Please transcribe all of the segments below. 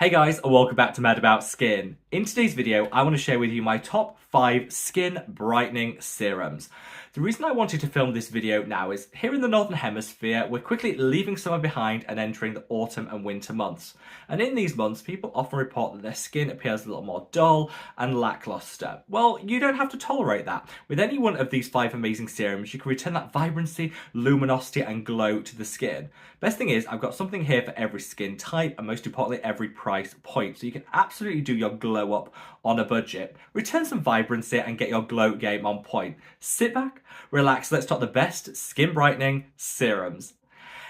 Hey guys, and welcome back to Mad About Skin. In today's video, I want to share with you my top 5 skin brightening serums. The reason I wanted to film this video now is here in the Northern Hemisphere, we're quickly leaving summer behind and entering the autumn and winter months. And in these months, people often report that their skin appears a little more dull and lackluster. Well, you don't have to tolerate that. With any one of these 5 amazing serums, you can return that vibrancy, luminosity, and glow to the skin. Best thing is, I've got something here for every skin type, and most importantly, every price point. So you can absolutely do your glow up on a budget. Return some vibrancy and get your glow game on point. Sit back, relax, let's talk the best skin brightening serums.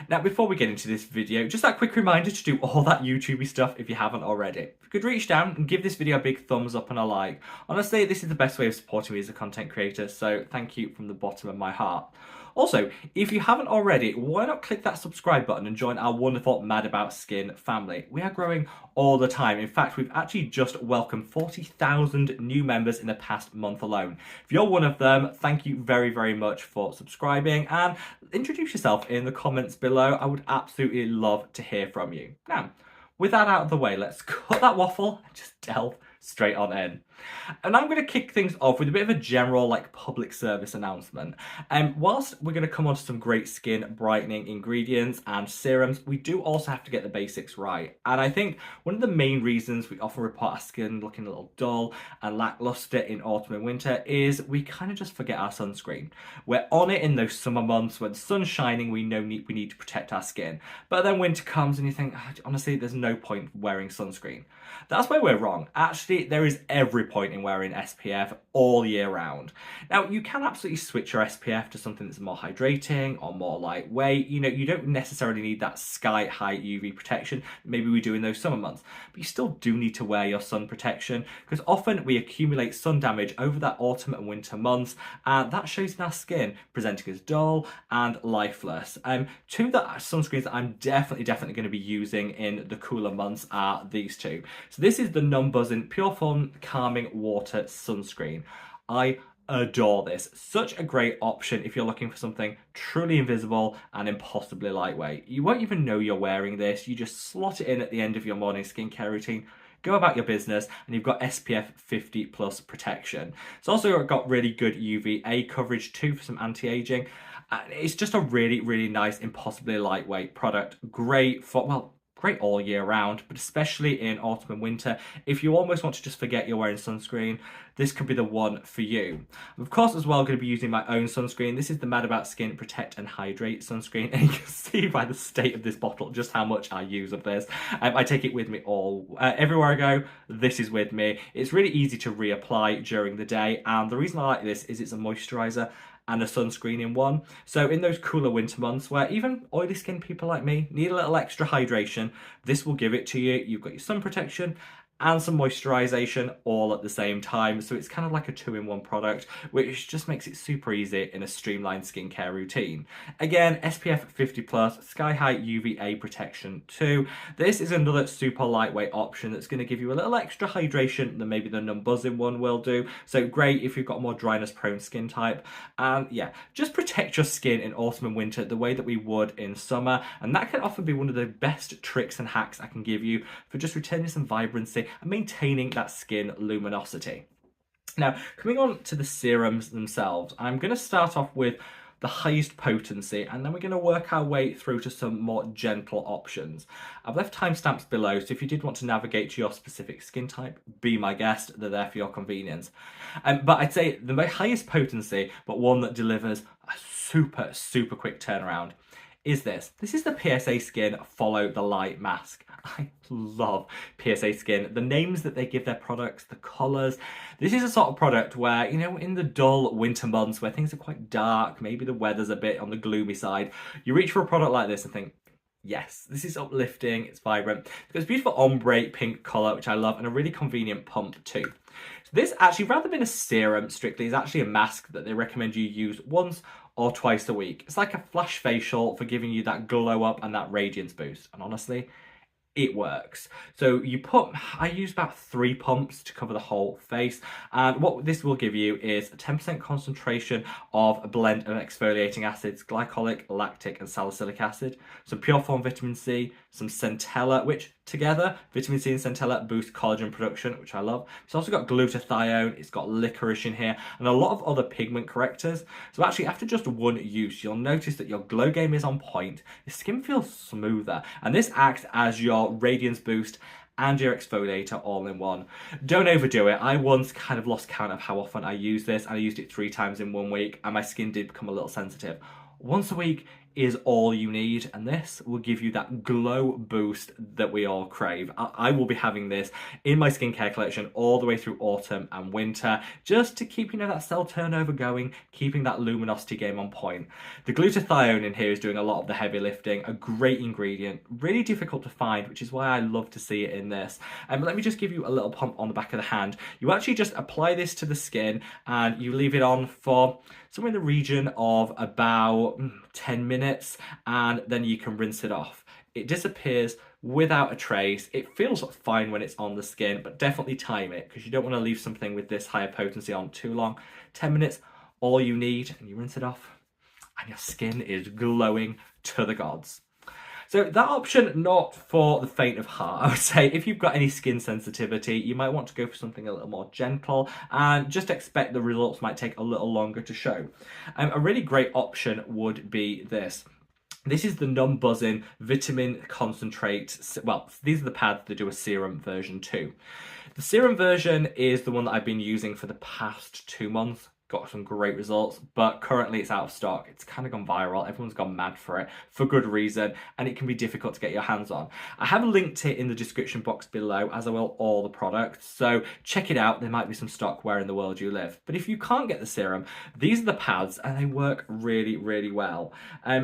Now, before we get into this video, just that quick reminder to do all that YouTubey stuff if you haven't already. If you could reach down and give this video a big thumbs up and a like. Honestly, this is the best way of supporting me as a content creator, so thank you from the bottom of my heart. Also, if you haven't already, why not click that subscribe button and join our wonderful Mad About Skin family? We are growing all the time. In fact, we've actually just welcomed 40,000 new members in the past month alone. If you're one of them, thank you very, very much for subscribing and introduce yourself in the comments below. I would absolutely love to hear from you. Now, with that out of the way, let's cut that waffle and just delve straight on in. And I'm going to kick things off with a bit of a general public service announcement. Whilst we're going to come on to some great skin brightening ingredients and serums, we do also have to get the basics right. And I think one of the main reasons we often report our skin looking a little dull and lackluster in autumn and winter is we kind of just forget our sunscreen. We're on it in those summer months when the sun's shining, we know we need to protect our skin. But then winter comes and you think, honestly, there's no point wearing sunscreen. That's where we're wrong. Actually, there is every point in wearing SPF all year round. Now, you can absolutely switch your SPF to something that's more hydrating or more lightweight. You don't necessarily need that sky-high UV protection maybe we do in those summer months, but you still do need to wear your sun protection because often we accumulate sun damage over that autumn and winter months, and that shows in our skin presenting as dull and lifeless. Two of the sunscreens that I'm definitely going to be using in the cooler months are these two. So this is the non-buzzing Pure Fun Calming Water Sunscreen. I adore this. Such a great option if you're looking for something truly invisible and impossibly lightweight. You won't even know you're wearing this. You just slot it in at the end of your morning skincare routine, go about your business, and you've got SPF 50 plus protection. It's also got really good UVA coverage too for some anti-aging. It's just a really, really nice, impossibly lightweight product. Great for, well, great all year round, but especially in autumn and winter. If you almost want to just forget you're wearing sunscreen, this could be the one for you. I'm of course as well going to be using my own sunscreen. This is the Mad About Skin Protect and Hydrate sunscreen, and you can see by the state of this bottle just how much I use of this. I take it with me everywhere I go. This is with me. It's really easy to reapply during the day, and the reason I like this is it's a moisturizer and a sunscreen in one. So in those cooler winter months where even oily skin people like me need a little extra hydration, this will give it to you. You've got your sun protection and some moisturization all at the same time. So it's kind of like a 2-in-1 product, which just makes it super easy in a streamlined skincare routine. Again, SPF 50 plus, sky high UVA protection too. This is another super lightweight option that's going to give you a little extra hydration than maybe the non-buzzing one will do. So great if you've got a more dryness prone skin type. And yeah, just protect your skin in autumn and winter the way that we would in summer. And that can often be one of the best tricks and hacks I can give you for just returning some vibrancy and maintaining that skin luminosity. Now, coming on to the serums themselves, I'm going to start off with the highest potency, and then we're going to work our way through to some more gentle options. I've left timestamps below, so if you did want to navigate to your specific skin type, be my guest, they're there for your convenience. But I'd say the highest potency, but one that delivers a super quick turnaround, is this. This is the PSA Skin Follow the Light Mask. I love PSA Skin. The names that they give their products, the colours. This is a sort of product where, in the dull winter months where things are quite dark, maybe the weather's a bit on the gloomy side, you reach for a product like this and think, yes, this is uplifting, it's vibrant. It's got this beautiful ombre pink colour, which I love, and a really convenient pump too. So this actually, rather than a serum strictly, is actually a mask that they recommend you use once or twice a week. It's like a flash facial for giving you that glow up and that radiance boost. And honestly, it works. So I use about 3 pumps to cover the whole face, and what this will give you is a 10% concentration of a blend of exfoliating acids, glycolic, lactic and salicylic acid, some pure form vitamin C, some centella, which Together, vitamin C and centella boost collagen production, which I love. It's also got glutathione, it's got licorice in here, and a lot of other pigment correctors. So actually, after just one use, you'll notice that your glow game is on point, your skin feels smoother, and this acts as your radiance boost and your exfoliator all in one. Don't overdo it. I once kind of lost count of how often I used this, and I used it 3 times in 1 week, and my skin did become a little sensitive. Once a week is all you need, and this will give you that glow boost that we all crave. I will be having this in my skincare collection all the way through autumn and winter, just to keep, that cell turnover going, keeping that luminosity game on point. The glutathione in here is doing a lot of the heavy lifting, a great ingredient, really difficult to find, which is why I love to see it in this. Let me just give you a little pump on the back of the hand. You actually just apply this to the skin and you leave it on for somewhere in the region of about 10 minutes, and then you can rinse it off. It disappears without a trace. It feels fine when it's on the skin, but definitely time it, because you don't want to leave something with this higher potency on too long. 10 minutes, all you need, and you rinse it off, and your skin is glowing to the gods. So that option, not for the faint of heart. I would say if you've got any skin sensitivity, you might want to go for something a little more gentle and just expect the results might take a little longer to show. A really great option would be this. This is the non-buzzing vitamin concentrate. Well, these are the pads that do a serum version too. The serum version is the one that I've been using for the past 2 months. Got some great results, but currently it's out of stock. It's kind of gone viral. Everyone's gone mad for it for good reason, and it can be difficult to get your hands on. I have linked it in the description box below, as I will all the products, so check it out. There might be some stock where in the world you live. But if you can't get the serum, these are the pads, and they work really, really well.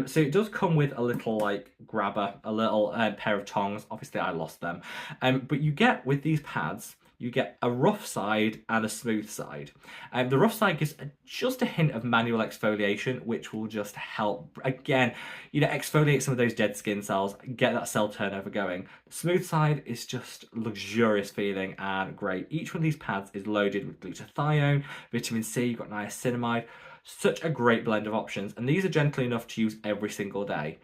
So it does come with a little grabber, a little pair of tongs. Obviously I lost them, but you get with these pads, you get a rough side and a smooth side. The rough side gives just a hint of manual exfoliation, which will just help, again, exfoliate some of those dead skin cells, get that cell turnover going. The smooth side is just luxurious feeling and great. Each one of these pads is loaded with glutathione, vitamin C, you've got niacinamide. Such a great blend of options, and these are gentle enough to use every single day.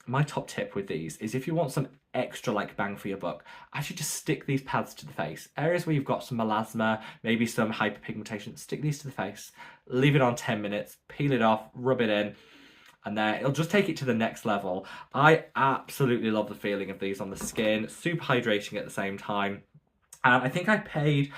My top tip with these is if you want some extra bang for your buck, actually just stick these pads to the face. Areas where you've got some melasma, maybe some hyperpigmentation, stick these to the face, leave it on 10 minutes, peel it off, rub it in, and then it'll just take it to the next level. I absolutely love the feeling of these on the skin, super hydrating at the same time. And I think I paid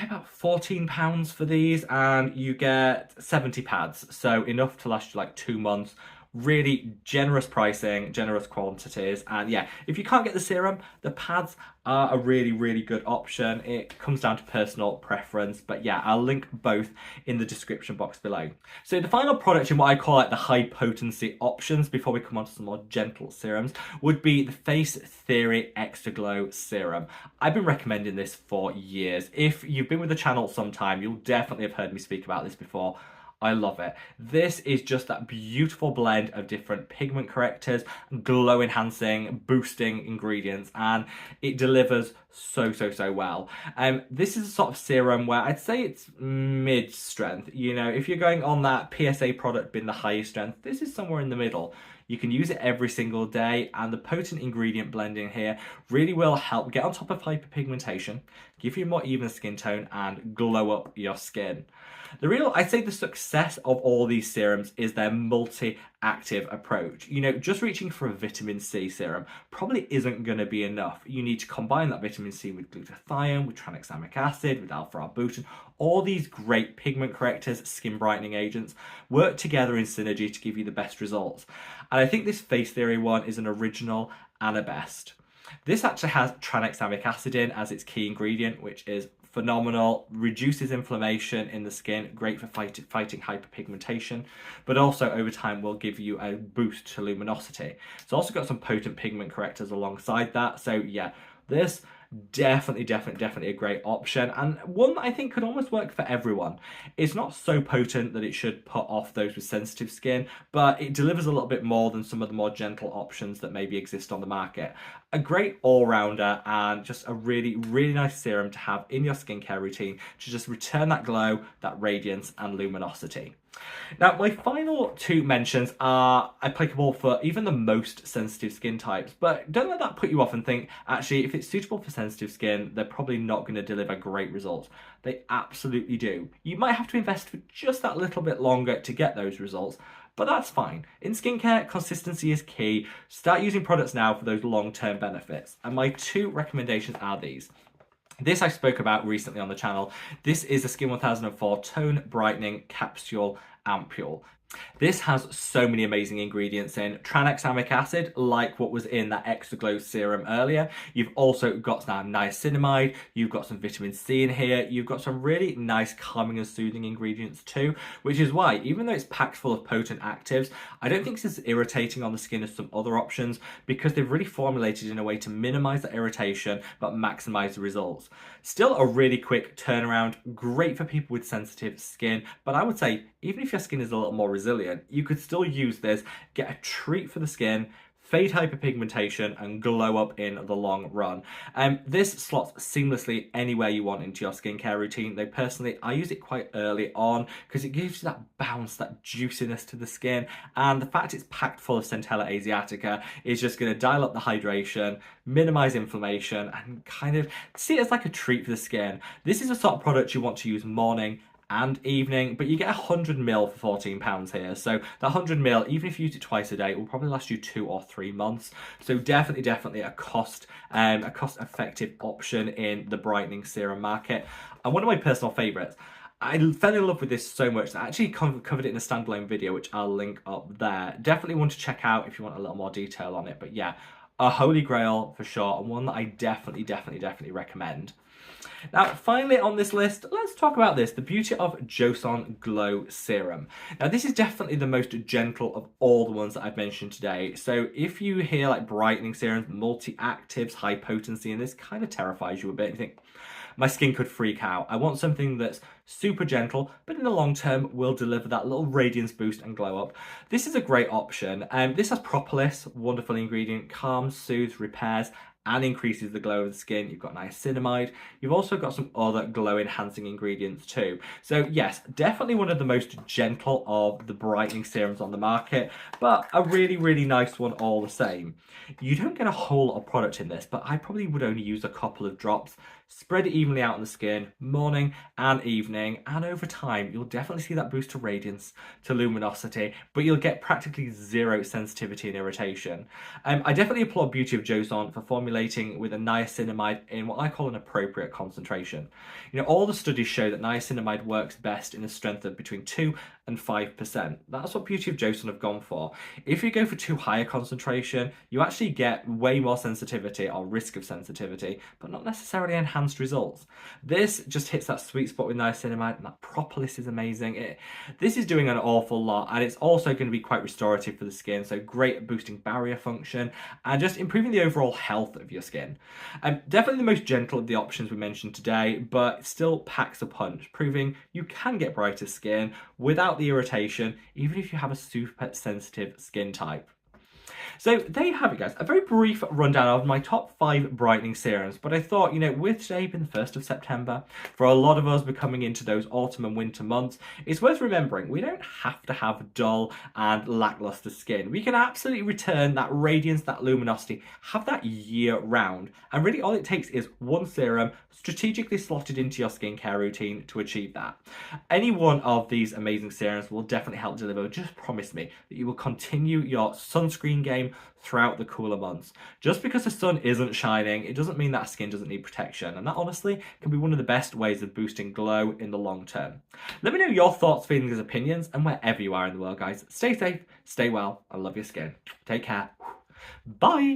about £14 for these, and you get 70 pads, so enough to last you 2 months. Really generous pricing, generous quantities, and yeah, if you can't get the serum, the pads are a really, really good option. It comes down to personal preference, but yeah, I'll link both in the description box below. So the final product in what I call the high potency options, before we come on to some more gentle serums, would be the Face Theory Extra Glow Serum. I've been recommending this for years. If you've been with the channel some time, you'll definitely have heard me speak about this before. I love it. This is just that beautiful blend of different pigment correctors, glow enhancing, boosting ingredients, and it delivers so well. This is a sort of serum where I'd say it's mid strength. If you're going on that PSA product being the highest strength, this is somewhere in the middle. You can use it every single day, and the potent ingredient blending here really will help get on top of hyperpigmentation, give you a more even skin tone, and glow up your skin. I'd say the success of all these serums is their multi-active approach. Just reaching for a vitamin C serum probably isn't going to be enough. You need to combine that vitamin C with glutathione, with tranexamic acid, with alpha-arbutin. All these great pigment correctors, skin brightening agents, work together in synergy to give you the best results. And I think this Face Theory one is an original and a best. This actually has tranexamic acid in as its key ingredient, which is phenomenal, reduces inflammation in the skin, great for fighting hyperpigmentation, but also over time will give you a boost to luminosity. It's also got some potent pigment correctors alongside that, so yeah, this definitely a great option, and one that I think could almost work for everyone. It's not so potent that it should put off those with sensitive skin, but it delivers a little bit more than some of the more gentle options that maybe exist on the market. A great all-rounder and just a really, really nice serum to have in your skincare routine to just return that glow, that radiance and luminosity. Now, my final two mentions are applicable for even the most sensitive skin types, but don't let that put you off and think, actually, if it's suitable for sensitive skin, they're probably not going to deliver great results. They absolutely do. You might have to invest for just that little bit longer to get those results, but that's fine. In skincare, consistency is key. Start using products now for those long-term benefits. And my two recommendations are these. This I spoke about recently on the channel. This is the Skin 1004 Tone Brightening Capsule Ampule. This has so many amazing ingredients in. Tranexamic acid, like what was in that Extra Glow serum earlier. You've also got now niacinamide, you've got some vitamin C in here, you've got some really nice calming and soothing ingredients too, which is why, even though it's packed full of potent actives, I don't think it's as irritating on the skin as some other options, because they've really formulated in a way to minimize the irritation but maximize the results. Still a really quick turnaround, great for people with sensitive skin, but I would say even if your skin is a little more resilient, you could still use this, get a treat for the skin, fade hyperpigmentation and glow up in the long run. This slots seamlessly anywhere you want into your skincare routine, though personally I use it quite early on because it gives you that bounce, that juiciness to the skin, and the fact it's packed full of Centella asiatica is just going to dial up the hydration, minimize inflammation and kind of see it as like a treat for the skin. This is a sort of product you want to use morning and evening, but you get 100ml for £14 here. So the 100ml, even if you use it twice a day, it will probably last you 2 or 3 months. So definitely a cost-effective option in the brightening serum market. And one of my personal favorites. I fell in love with this so much that I actually covered it in a standalone video, which I'll link up there. Definitely one to check out if you want a little more detail on it. But yeah, a holy grail for sure, and one that I definitely recommend. Now, finally on this list, let's talk about this, the Beauty of Joseon Glow Serum. Now, this is definitely the most gentle of all the ones that I've mentioned today. So if you hear like brightening serums, multi-actives, high potency, and this kind of terrifies you a bit, you think, my skin could freak out. I want something that's super gentle, but in the long term will deliver that little radiance boost and glow up. This is a great option. This has propolis, wonderful ingredient, calms, soothes, repairs, and increases the glow of the skin. You've got niacinamide. You've also got some other glow enhancing ingredients too. So yes, definitely one of the most gentle of the brightening serums on the market, but a really nice one all the same. You don't get a whole lot of product in this, but I probably would only use a couple of drops. Spread it evenly out on the skin, morning and evening, and over time you'll definitely see that boost to radiance, to luminosity, but you'll get practically zero sensitivity and irritation. I definitely applaud Beauty of Joseon for formulating with a niacinamide in what I call an appropriate concentration. You know, all the studies show that niacinamide works best in a strength of between 2 and 5%. That's what Beauty of Joseon have gone for. If you go for too high a concentration, you actually get way more sensitivity or risk of sensitivity, but not necessarily enhanced results. This just hits that sweet spot with niacinamide, and that propolis is amazing. This is doing an awful lot, and it's also going to be quite restorative for the skin, so great at boosting barrier function and just improving the overall health of your skin. Definitely the most gentle of the options we mentioned today, but still packs a punch, proving you can get brighter skin without the irritation, even if you have a super sensitive skin type. So there you have it, guys. A very brief rundown of my top 5 brightening serums. But I thought, you know, with today being the 1st of September, for a lot of us we're coming into those autumn and winter months, it's worth remembering we don't have to have dull and lackluster skin. We can absolutely return that radiance, that luminosity, have that year round. And really all it takes is one serum strategically slotted into your skincare routine to achieve that. Any one of these amazing serums will definitely help deliver. Just promise me that you will continue your sunscreen game throughout the cooler months. Just because the sun isn't shining, it doesn't mean that skin doesn't need protection, and that honestly can be one of the best ways of boosting glow in the long term. Let me know your thoughts, feelings, opinions, and wherever you are in the world, guys. Stay safe, stay well, and love your skin. Take care. Bye!